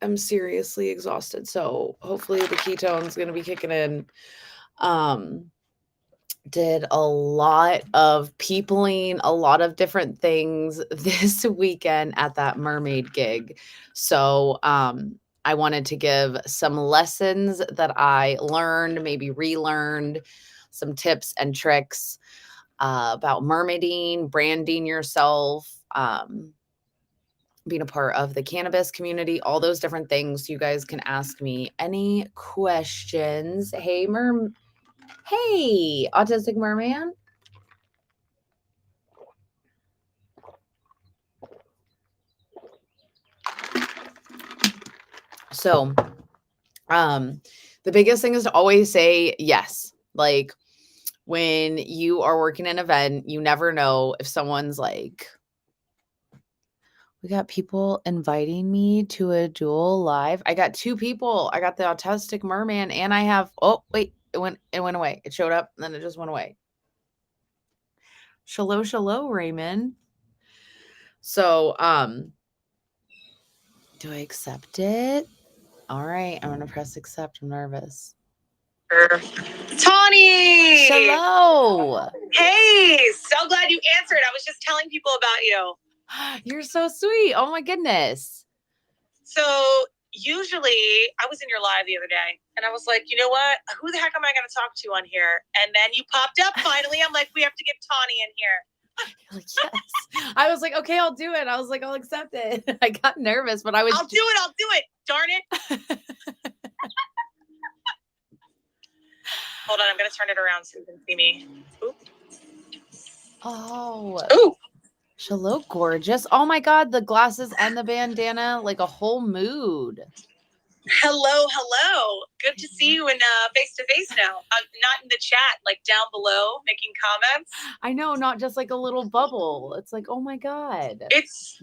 am seriously exhausted. So hopefully the ketone's going to be kicking in. Did a lot of peopling, a lot of different things this weekend at that mermaid gig. So, I wanted to give some lessons that I learned, maybe relearned, some tips and tricks about mermaiding, branding yourself, being a part of the cannabis community, all those different things. You guys can ask me any questions. Hey, Autistic Merman. So, the biggest thing is to always say yes. Like when you are working an event, you never know if someone's like, we got people inviting me to a dual live. I got 2 people. I got the Autistic Merman and I have, oh, wait, it went away. It showed up and then it just went away. Shallow, Raymond. So, do I accept it? All right, I'm gonna press accept. I'm nervous. Tawny! Hello. Hey, so glad you answered. I was just telling people about you. You're so sweet. Oh my goodness. So usually I was in your live the other day and I was like, you know what? Who the heck am I going to talk to on here? And then you popped up finally. I'm like, we have to get Tawny in here. Like, yes. I was like, okay, I'll do it. I was like, I'll accept it. I got nervous, but I'll do it. Darn it. Hold on, I'm going to turn it around so you can see me. Oop. Oh. Ooh. Shallow, gorgeous. Oh my God, the glasses and the bandana, like a whole mood. Hello. Good to see you in face to face now. Not in the chat, like down below, making comments. I know, not just like a little bubble. It's like, oh my God. It's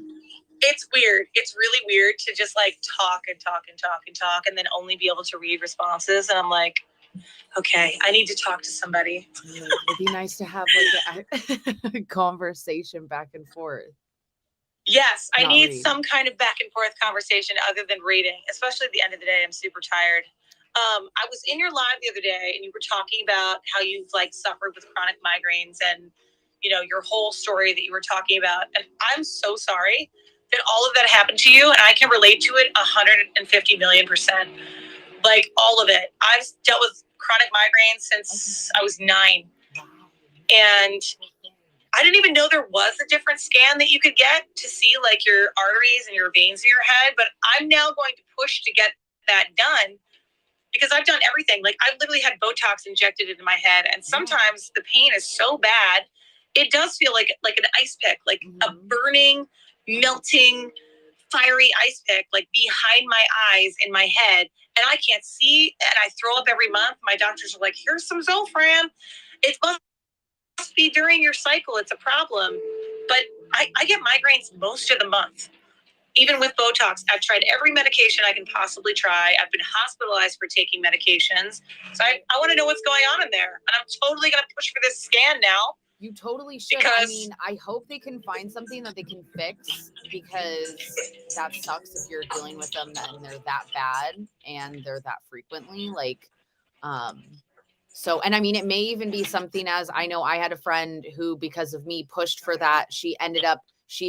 weird. It's really weird to just like talk and then only be able to read responses. And I'm like, okay, I need to talk to somebody. It'd be nice to have like a conversation back and forth. Yes, I need some kind of back and forth conversation other than reading, especially at the end of the day. I'm super tired. I was in your live the other day and you were talking about how you've like suffered with chronic migraines and, you know, your whole story that you were talking about. And I'm so sorry that all of that happened to you. And I can relate to it 150 million%. Like all of it. I've dealt with chronic migraines since I was 9. And I didn't even know there was a different scan that you could get to see like your arteries and your veins in your head. But I'm now going to push to get that done because I've done everything. Like I've literally had Botox injected into my head. And sometimes the pain is so bad, it does feel like an ice pick, like a burning, melting, fiery ice pick, like behind my eyes in my head. And I can't see and I throw up every month. My doctors are like, here's some Zofran. It must be during your cycle. It's a problem. But I get migraines most of the month. Even with Botox, I've tried every medication I can possibly try. I've been hospitalized for taking medications. So I want to know what's going on in there. And I'm totally going to push for this scan now. You totally should. I mean, I hope they can find something that they can fix because that sucks if you're dealing with them and they're that bad and they're that frequently. Like, so, and I mean, it may even be something as I know I had a friend who, because of me, pushed for that. She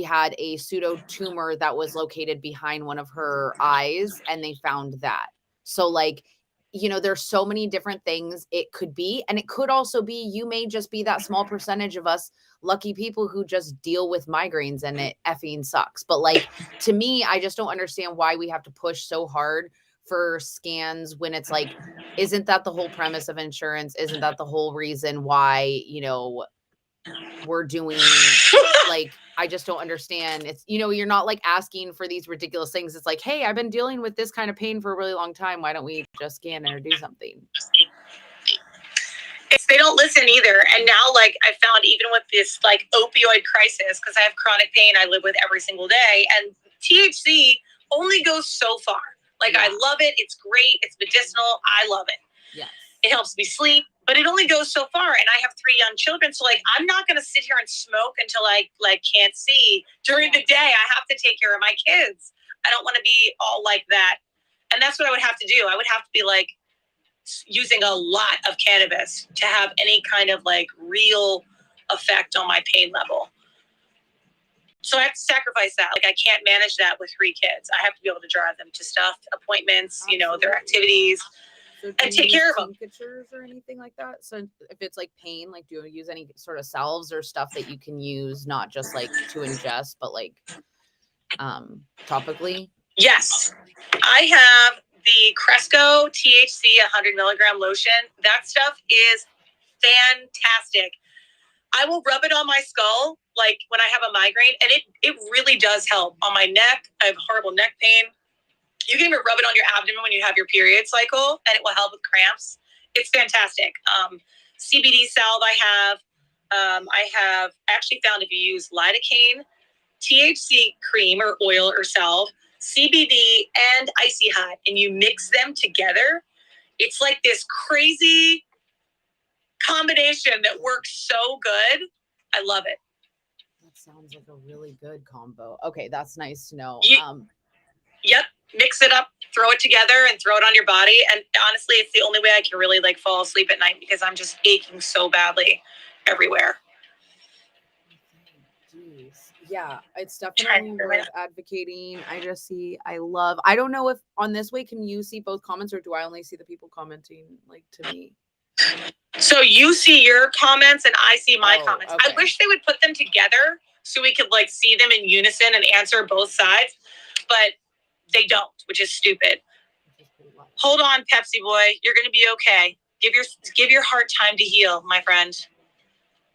had a pseudo tumor that was located behind one of her eyes and they found that. So like, you know, there's so many different things it could be. And it could also be, you may just be that small percentage of us lucky people who just deal with migraines and it effing sucks. But like, to me, I just don't understand why we have to push so hard for scans when it's like, isn't that the whole premise of insurance? Isn't that the whole reason why, you know, we're doing like, I just don't understand. It's, you know, you're not like asking for these ridiculous things. It's like, hey, I've been dealing with this kind of pain for a really long time. Why don't we just scan it or do something? They don't listen either. And now, like, I found even with this like opioid crisis, because I have chronic pain I live with every single day, and THC only goes so far. Like, I love it. It's great. It's medicinal. I love it. Yes. It helps me sleep, but it only goes so far. And I have 3 young children. So like, I'm not going to sit here and smoke until I like can't see. During the day, I have to take care of my kids. I don't want to be all like that. And that's what I would have to do. I would have to be like using a lot of cannabis to have any kind of like real effect on my pain level. So I have to sacrifice that. Like I can't manage that with 3 kids. I have to be able to drive them to stuff, appointments, you know, their activities, so and take care of them. Tinctures or anything like that? So if it's like pain, like do you use any sort of salves or stuff that you can use, not just like to ingest, but like topically? Yes. I have the Cresco THC 100 milligram lotion. That stuff is fantastic. I will rub it on my skull, like when I have a migraine, and it really does help on my neck. I have horrible neck pain. You can even rub it on your abdomen when you have your period cycle, and it will help with cramps. It's fantastic. CBD Salve I have actually found if you use lidocaine, THC cream or oil or salve, CBD and Icy Hot, and you mix them together, it's like this crazy combination that works so good. I love it. That sounds like a really good combo. Okay, that's nice to know. Yep, mix it up, throw it together, and throw it on your body. And honestly, it's the only way I can really like fall asleep at night because I'm just aching so badly everywhere. Jeez. Yeah, it's definitely worth advocating. I don't know if on this way, can you see both comments or do I only see the people commenting like to me? So you see your comments and I see my comments. Okay. I wish they would put them together so we could like see them in unison and answer both sides, but they don't, which is stupid. Hold on, Pepsi boy. You're going to be okay. Give your heart time to heal, my friend.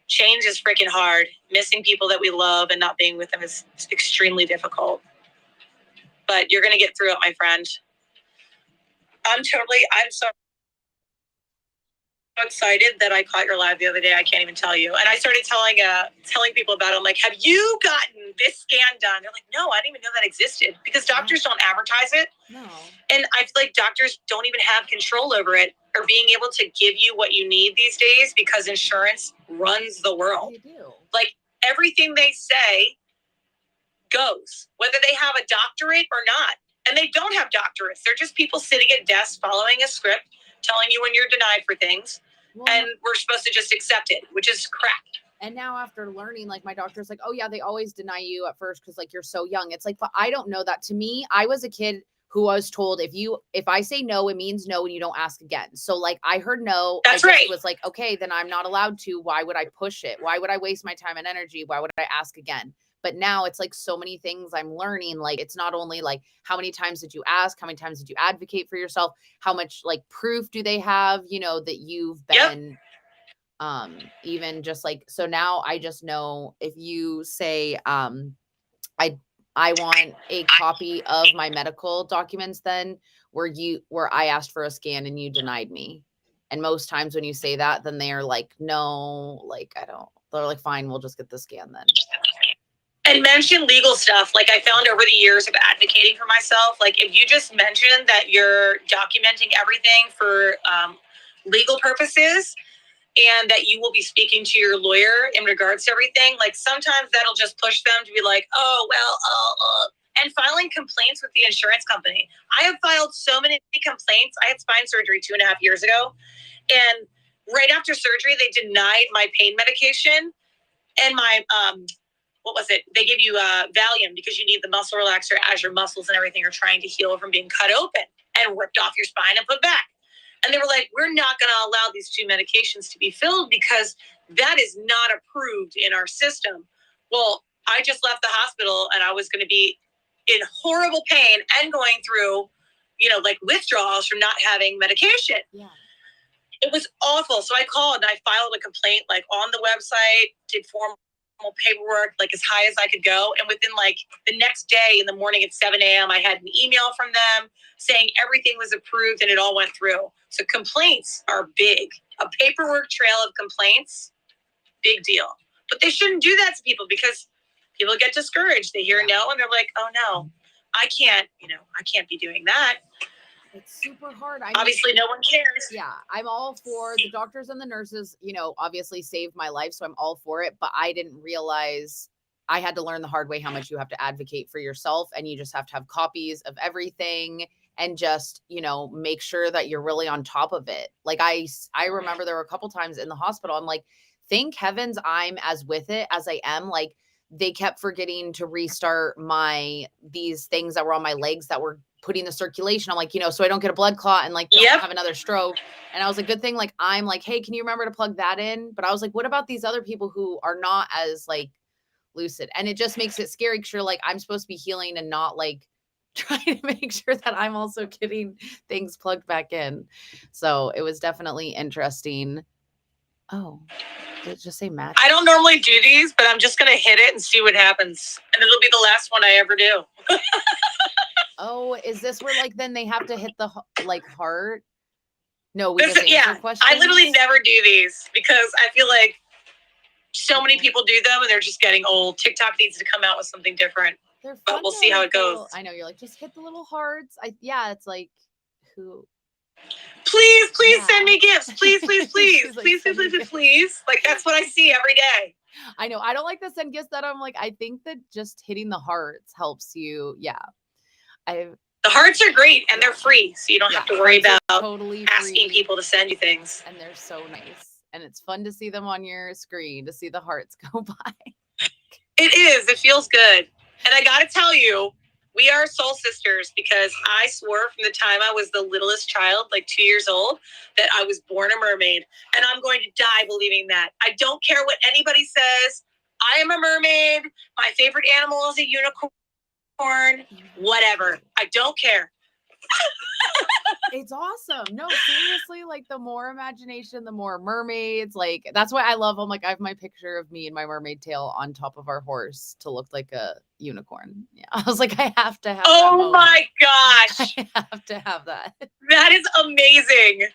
Change is freaking hard. Missing people that we love and not being with them is extremely difficult. But you're going to get through it, my friend. I'm so excited that I caught your live the other day. I can't even tell you. And I started telling people about it. I'm like, have you gotten this scan done? They're like, no, I didn't even know that existed because doctors don't advertise it. No. And I feel like doctors don't even have control over it or being able to give you what you need these days because insurance runs the world. They do. Like everything they say goes, whether they have a doctorate or not. And they don't have doctorates. They're just people sitting at desks following a script, telling you when you're denied for things. Well, and we're supposed to just accept it, which is crap. And now after learning, like my doctor's like, oh yeah, they always deny you at first because like you're so young. It's like, but I don't know that. To me, I was a kid who was told if I say no, it means no and you don't ask again. So like I heard no. That's I right. was like, okay, then I'm not allowed to. Why would I push it? Why would I waste my time and energy? Why would I ask again? But now it's like so many things I'm learning. Like it's not only like how many times did you ask, how many times did you advocate for yourself, how much like proof do they have, you know, that you've been even just like, so now I just know if you say I want a copy of my medical documents then where I asked for a scan and you denied me. And most times when you say that, then they're like, no, like they're like, fine, we'll just get the scan then. And mention legal stuff. Like I found over the years of advocating for myself, like if you just mention that you're documenting everything for legal purposes and that you will be speaking to your lawyer in regards to everything, like sometimes that'll just push them to be like, and filing complaints with the insurance company. I have filed so many complaints. I had spine surgery 2.5 years ago. And right after surgery, they denied my pain medication and my, what was it? They give you Valium because you need the muscle relaxer as your muscles and everything are trying to heal from being cut open and ripped off your spine and put back. And they were like, we're not going to allow these 2 medications to be filled because that is not approved in our system. Well, I just left the hospital and I was going to be in horrible pain and going through, you know, like withdrawals from not having medication. Yeah. It was awful. So I called and I filed a complaint like on the website, did formal paperwork like as high as I could go. And within like the next day in the morning at 7 a.m., I had an email from them saying everything was approved and it all went through. So complaints are big. A paperwork trail of complaints, big deal. But they shouldn't do that to people because people get discouraged. They hear no and they're like, oh no, I can't be doing that. It's super hard. Obviously, no one cares. Yeah, I'm all for the doctors and the nurses, you know, obviously saved my life. So I'm all for it. But I didn't realize I had to learn the hard way how much you have to advocate for yourself, and you just have to have copies of everything and just, make sure that you're really on top of it. Like I remember there were a couple times in the hospital, I'm like, thank heavens I'm as with it as I am. Like they kept forgetting to restart these things that were on my legs that were putting the circulation. I'm like, so I don't get a blood clot and like don't have another stroke. And I was like, good thing, like, I'm like, hey, can you remember to plug that in? But I was like, what about these other people who are not as like lucid? And it just makes it scary because you're like, I'm supposed to be healing and not like trying to make sure that I'm also getting things plugged back in. So it was definitely interesting. Oh, did it just say match? I don't normally do these, but I'm just going to hit it and see what happens. And it'll be the last one I ever do. Oh, is this where like then they have to hit the like heart? No, we just answer questions. I literally never do these because I feel like so many people do them and they're just getting old. TikTok needs to come out with something different. But we'll see how it goes. I know you're like, just hit the little hearts. It's like who? Please send me gifts. Please. Like, please. Like that's what I see every day. I know. I don't like to send gifts that I'm like, I think that just hitting the hearts helps you. Yeah. The hearts are great and they're free. So you don't have to worry about totally asking people to send you things. And they're so nice. And it's fun to see them on your screen, to see the hearts go by. It is. It feels good. And I got to tell you, we are soul sisters because I swore from the time I was the littlest child, like 2 years old, that I was born a mermaid. And I'm going to die believing that. I don't care what anybody says. I am a mermaid. My favorite animal is a unicorn. Whatever. I don't care. It's awesome. No, seriously, like the more imagination, the more mermaids. Like that's why I love them. Like I have my picture of me and my mermaid tail on top of our horse to look like a unicorn. Yeah, I was like, I have to have. Oh my gosh! I have to have that. That is amazing.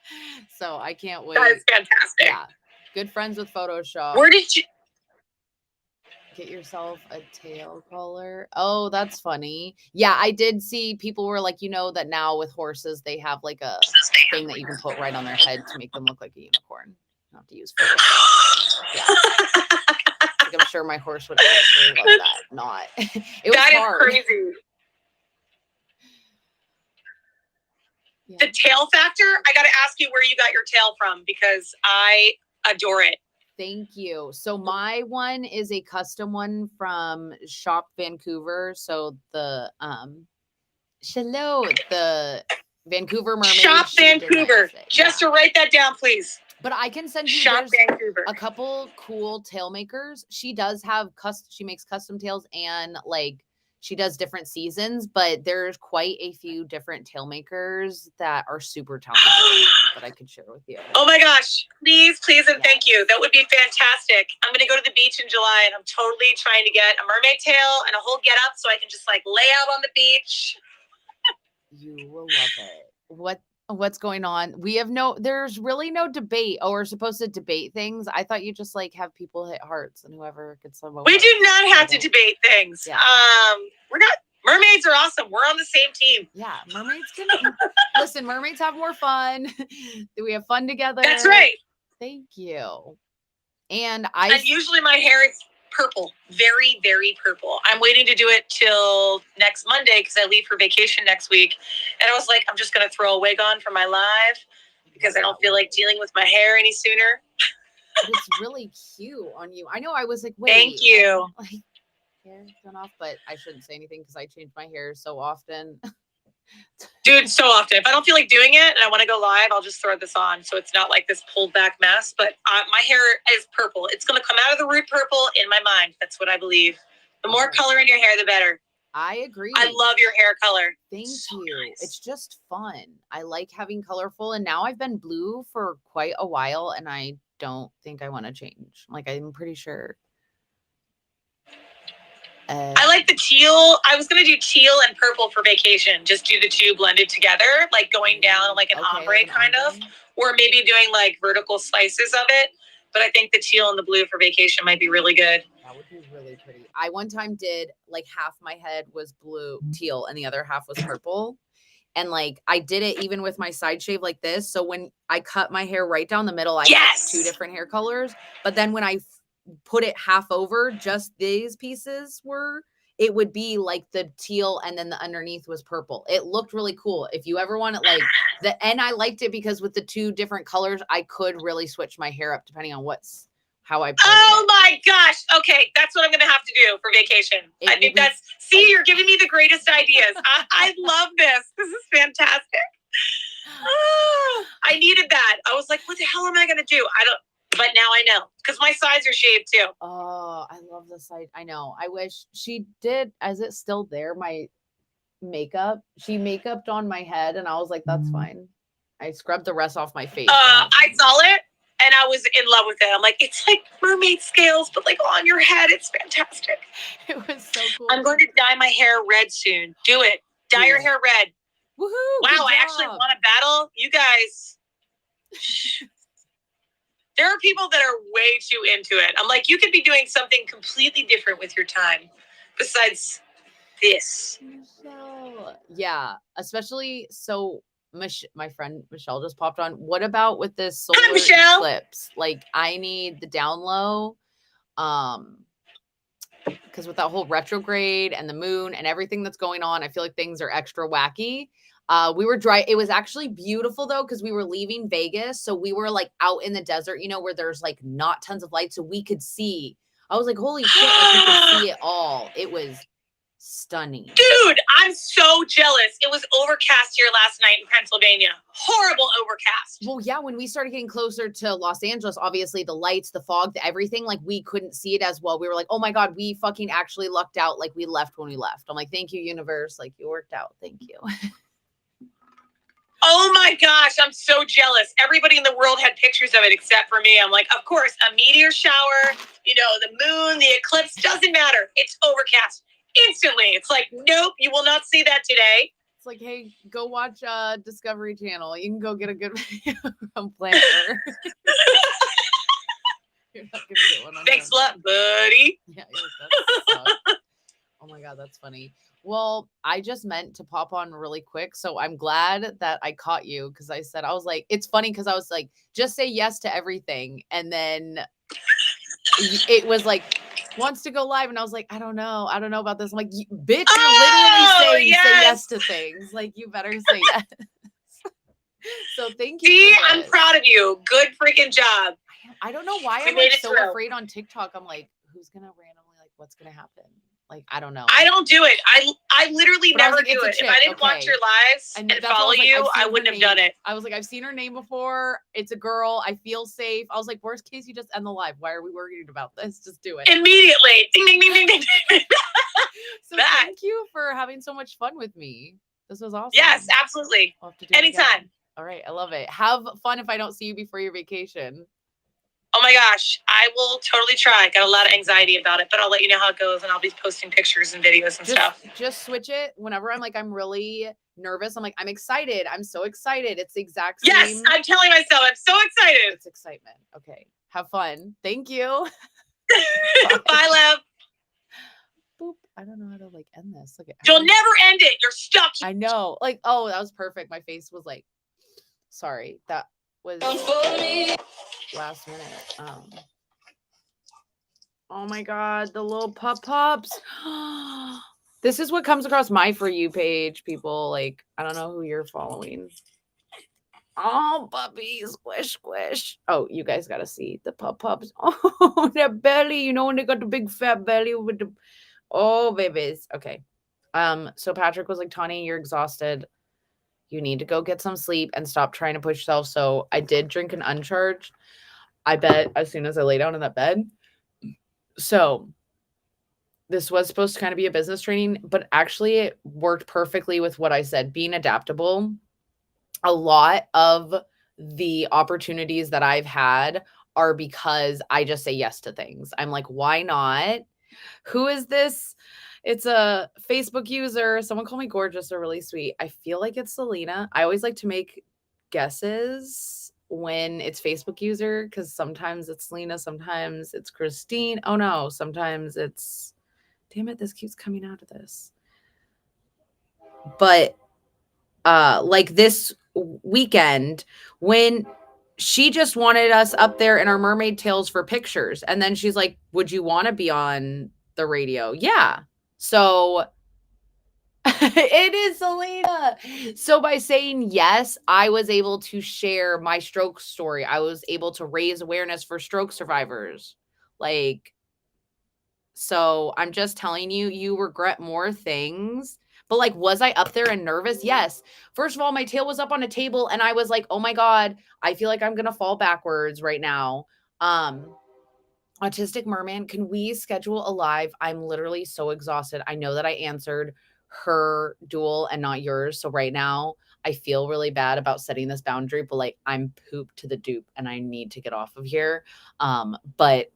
So I can't wait. That is fantastic. Yeah, good friends with Photoshop. Where did you get yourself a tail color? Oh, that's funny. Yeah, I did see people were like, that now with horses, they have like a thing that you can put right on their head to make them look like a unicorn. You don't have to use Photoshop. Yeah. Like, I'm sure my horse would actually love that. Not. It was hard. That is crazy. Yeah. The tail factor, I got to ask you where you got your tail from because I adore it. Thank you. So my one is a custom one from Shop Vancouver. So the the Vancouver Mermaid. Shop Vancouver. Just to write that down, please. But I can send you Shop Vancouver. A couple cool tail makers. She does have she makes custom tails and like she does different seasons, but there's quite a few different tail makers that are super talented that I could share with you. Oh my gosh. Please, and thank you. That would be fantastic. I'm going to go to the beach in July and I'm totally trying to get a mermaid tail and a whole get up so I can just like lay out on the beach. You will love it. What's going on? There's really no debate. Oh, we're supposed to debate things. I thought you just like have people hit hearts and whoever gets them over. We do not have to debate things. Yeah. We're not. Mermaids are awesome. We're on the same team. Yeah, mermaids can listen. Mermaids have more fun. We have fun together. That's right. Thank you. And usually my hair is purple, very, very purple. I'm waiting to do it till next Monday because I leave for vacation next week. And I was like, I'm just going to throw a wig on for my live because I don't feel like dealing with my hair any sooner. It's really cute on you. I know. I was like, wait. Thank you. Hair done off, but I shouldn't say anything because I change my hair so often. Dude, so often. If I don't feel like doing it and I want to go live, I'll just throw this on. So it's not like this pulled back mess, but my hair is purple. It's going to come out of the root purple in my mind. That's what I believe. The more color in your hair, the better. I agree. I love your hair color. Thank you. Nice. It's just fun. I like having colorful. And now I've been blue for quite a while and I don't think I want to change. Like, I'm pretty sure. I like the teal. I was going to do teal and purple for vacation. Just do the two blended together, like going down like an ombre kind of, or maybe doing like vertical slices of it. But I think the teal and the blue for vacation might be really good. That would be really pretty. I one time did like half my head was teal and the other half was purple. And like I did it even with my side shave like this. So when I cut my hair right down the middle, I had two different hair colors. But then when I put it half over, just these pieces were, it would be like the teal and then the underneath was purple. It looked really cool. If you ever want it like and I liked it because with the two different colors, I could really switch my hair up depending on how I Oh my gosh. Okay. That's what I'm going to have to do for vacation. I think you're giving me the greatest ideas. I love this. This is fantastic. Oh, I needed that. I was like, what the hell am I going to do? But now I know because my sides are shaved too. Oh, I love the side. I know. I wish she did. Is it still there? My makeup. She make-upped on my head and I was like, that's fine. I scrubbed the rest off my face. I saw it and I was in love with it. I'm like, it's like mermaid scales, but like on your head. It's fantastic. It was so cool. I'm going to dye my hair red soon. Do it. Dye your hair red. Woohoo! Wow, I actually won a battle. You guys. There are people that are way too into it. I'm like, you could be doing something completely different with your time besides this. Michelle. Yeah, especially so my friend Michelle just popped on. What about with this solar eclipse? Like, I need the down low. Because with that whole retrograde and the moon and everything that's going on, I feel like things are extra wacky. We were dry. It was actually beautiful though, because we were leaving Vegas. So we were like out in the desert, where there's like not tons of light. So we could see. I was like, holy shit, like we could see it all. It was stunning. Dude, I'm so jealous. It was overcast here last night in Pennsylvania. Horrible overcast. Well, yeah, when we started getting closer to Los Angeles, obviously the lights, the fog, everything, like we couldn't see it as well. We were like, oh my God, we fucking actually lucked out. Like we left when we left. I'm like, thank you, universe. Like you worked out. Thank you. Oh my gosh, I'm so jealous. Everybody in the world had pictures of it except for me. I'm like, of course, a meteor shower, the moon, the eclipse, doesn't matter. It's overcast. Instantly. It's like, nope, you will not see that today. It's like, hey, go watch Discovery Channel. You can go get a good video from Planter. You're not gonna get one on Thanks a lot, buddy. Yeah, oh my God, that's funny. Well, I just meant to pop on really quick. So I'm glad that I caught you because I was like, it's funny because I was like, just say yes to everything. And then it was like, wants to go live. And I was like, I don't know about this. I'm like, bitch, you're literally saying say yes to things. Like, you better say yes. So thank you. See, I'm proud of you. Good freaking job. I don't know why I'm like so afraid on TikTok. I'm like, who's going to randomly, like, what's going to happen? Like, I don't know. I don't do it. I literally never do it. If I didn't watch your lives and follow you, I wouldn't have done it. I was like, I've seen her name before. It's a girl. I feel safe. I was like, worst case, you just end the live. Why are we worried about this? Just do it. Immediately. Ding, ding, ding, ding, ding. So thank you for having so much fun with me. This was awesome. Yes, absolutely. Anytime. All right. I love it. Have fun if I don't see you before your vacation. Oh my gosh, I will totally try. Got a lot of anxiety about it, but I'll let you know how it goes and I'll be posting pictures and videos and stuff. Just switch it whenever I'm really nervous. I'm like, I'm excited. I'm so excited. It's the exact same. Yes, I'm telling myself I'm so excited. It's excitement. Okay. Have fun. Thank you. Bye, love. Boop. I don't know how to end this. Look at You'll never end it. You're stuck. I know. Oh, that was perfect. My face was like, sorry. That was last minute. Oh my God, the little pups. This is what comes across my For You page, people. I don't know who you're following. Oh, puppies, squish, squish. Oh, you guys got to see the pups. Oh, their belly, when they got the big fat belly with the, oh, babies. Okay. So Patrick was like, Tawny, you're exhausted. You need to go get some sleep and stop trying to push yourself. So I did drink an Uncharged. I bet as soon as I lay down in that bed. So this was supposed to kind of be a business training, but actually it worked perfectly with what I said, being adaptable. A lot of the opportunities that I've had are because I just say yes to things. I'm like, why not? Who is this? It's a Facebook user. Someone called me gorgeous or really sweet. I feel like it's Selena. I always like to make guesses when it's Facebook user because sometimes it's Selena, sometimes it's Christine. Oh no, sometimes it's, damn it, this keeps coming out of this. But this weekend when she just wanted us up there in our mermaid tails for pictures. And then she's like, would you want to be on the radio? Yeah. So it is Selena. So by saying yes, I was able to share my stroke story. I was able to raise awareness for stroke survivors. Like, so I'm just telling you, you regret more things. But like, was I up there and nervous? Yes. First of all, my tail was up on a table and I was like, oh my God, I feel like I'm going to fall backwards right now. Autistic Merman, can we schedule a live? I'm literally so exhausted. I know that I answered her duel and not yours. So right now I feel really bad about setting this boundary, but like I'm pooped to the dupe and I need to get off of here. But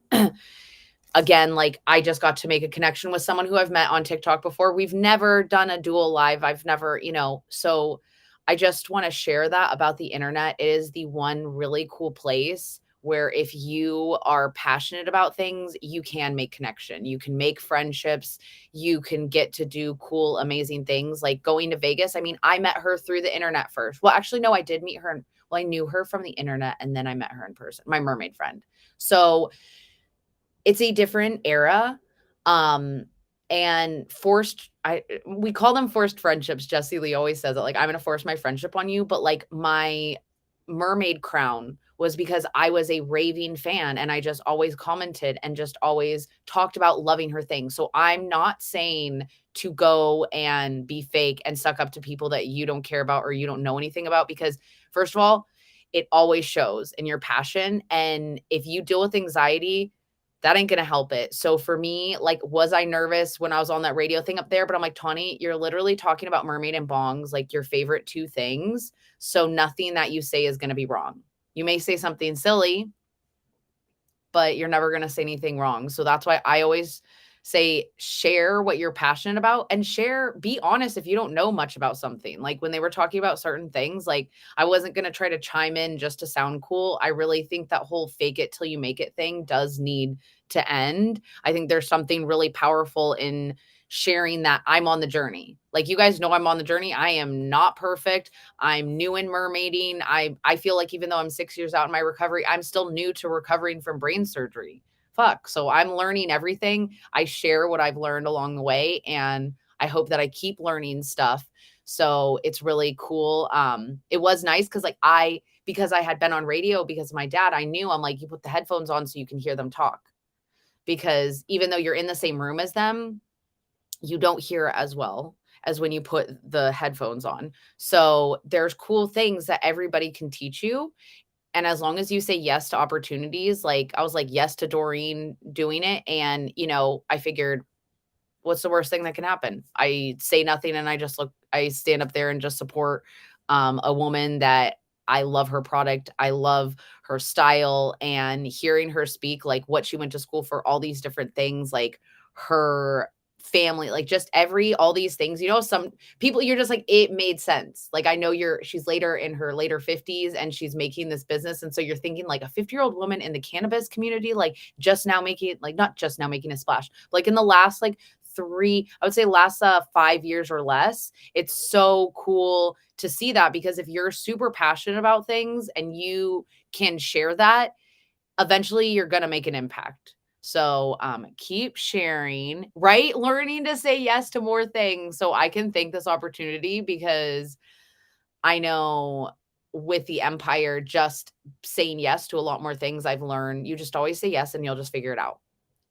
again, like I just got to make a connection with someone who I've met on TikTok before. We've never done a dual live. I've never, so I just want to share that about the internet. It is the one really cool place where if you are passionate about things, you can make connection. You can make friendships. You can get to do cool, amazing things like going to Vegas. I mean, I met her through the internet first. Well, actually, no, I did meet her. Well, I knew her from the internet and then I met her in person, my mermaid friend. So it's a different era. And we call them forced friendships. Jesse Lee always says it, like, I'm going to force my friendship on you. But like my mermaid crown was because I was a raving fan and I just always commented and just always talked about loving her thing. So I'm not saying to go and be fake and suck up to people that you don't care about or you don't know anything about, because first of all, it always shows in your passion. And if you deal with anxiety, that ain't going to help it. So for me, like, was I nervous when I was on that radio thing up there? But I'm like, Tawny, you're literally talking about mermaid and bongs, like your favorite two things. So nothing that you say is going to be wrong. You may say something silly, but you're never going to say anything wrong. So that's why I always say, share what you're passionate about and be honest if you don't know much about something. Like when they were talking about certain things, like I wasn't going to try to chime in just to sound cool. I really think that whole fake it till you make it thing does need to end. I think there's something really powerful in sharing that I'm on the journey. Like you guys know I'm on the journey. I am not perfect. I'm new in mermaiding. I feel like even though I'm 6 years out in my recovery, I'm still new to recovering from brain surgery. Fuck. So I'm learning everything. I share what I've learned along the way, and I hope that I keep learning stuff. So it's really cool. It was nice because I had been on radio because of my dad, I knew, I'm like, you put the headphones on so you can hear them talk. Because even though you're in the same room as them, you don't hear as well as when you put the headphones on. So there's cool things that everybody can teach you. And as long as you say yes to opportunities, like I was like, yes to Doreen doing it. And, I figured, what's the worst thing that can happen? I say nothing and I stand up there and just support a woman that I love her product. I love her style, and hearing her speak, like what she went to school for, all these different things, like her family, like just all these things, some people you're just like, it made sense. Like I know she's later in her later 50s and she's making this business. And so you're thinking like a 50-year-old woman in the cannabis community, like just now making like not just now making a splash, like in the last like I would say last 5 years or less. It's so cool to see that, because if you're super passionate about things and you can share that, eventually you're going to make an impact. So keep sharing, right? Learning to say yes to more things so I can thank this opportunity, because I know with the empire, just saying yes to a lot more things I've learned, you just always say yes and you'll just figure it out.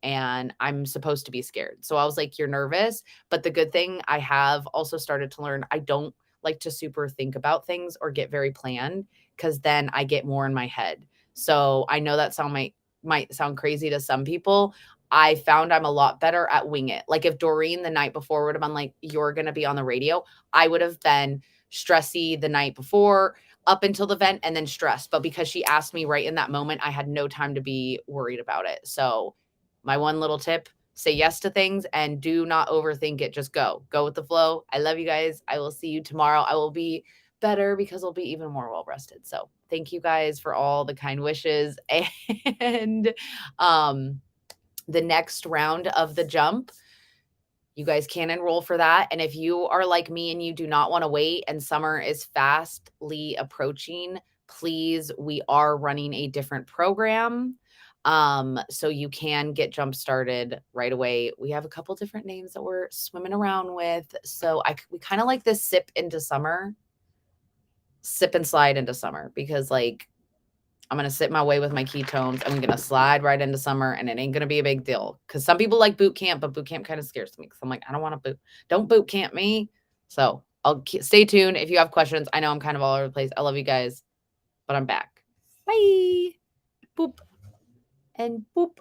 And I'm supposed to be scared. So I was like, you're nervous. But the good thing, I have also started to learn, I don't like to super think about things or get very planned, because then I get more in my head. So I know that might sound crazy to some people. I found I'm a lot better at wing it. Like if Doreen the night before would have been like, you're going to be on the radio, I would have been stressy the night before up until the event and then stressed. But because she asked me right in that moment, I had no time to be worried about it. So my one little tip, say yes to things and do not overthink it. Just go with the flow. I love you guys. I will see you tomorrow. I will be better because I'll be even more well rested. So thank you guys for all the kind wishes. And the next round of the jump, you guys can enroll for that. And if you are like me and you do not want to wait and summer is fastly approaching, please, we are running a different program. So you can get jump started right away. We have a couple different names that we're swimming around with. So we kind of like this sip and slide into summer, because like I'm going to sit my way with my ketones. I'm going to slide right into summer, and it ain't going to be a big deal. Cause some people like boot camp, but boot camp kind of scares me. Cause I'm like, I don't want to don't boot camp me. So I'll stay tuned. If you have questions, I know I'm kind of all over the place. I love you guys, but I'm back. Bye. Boop and boop.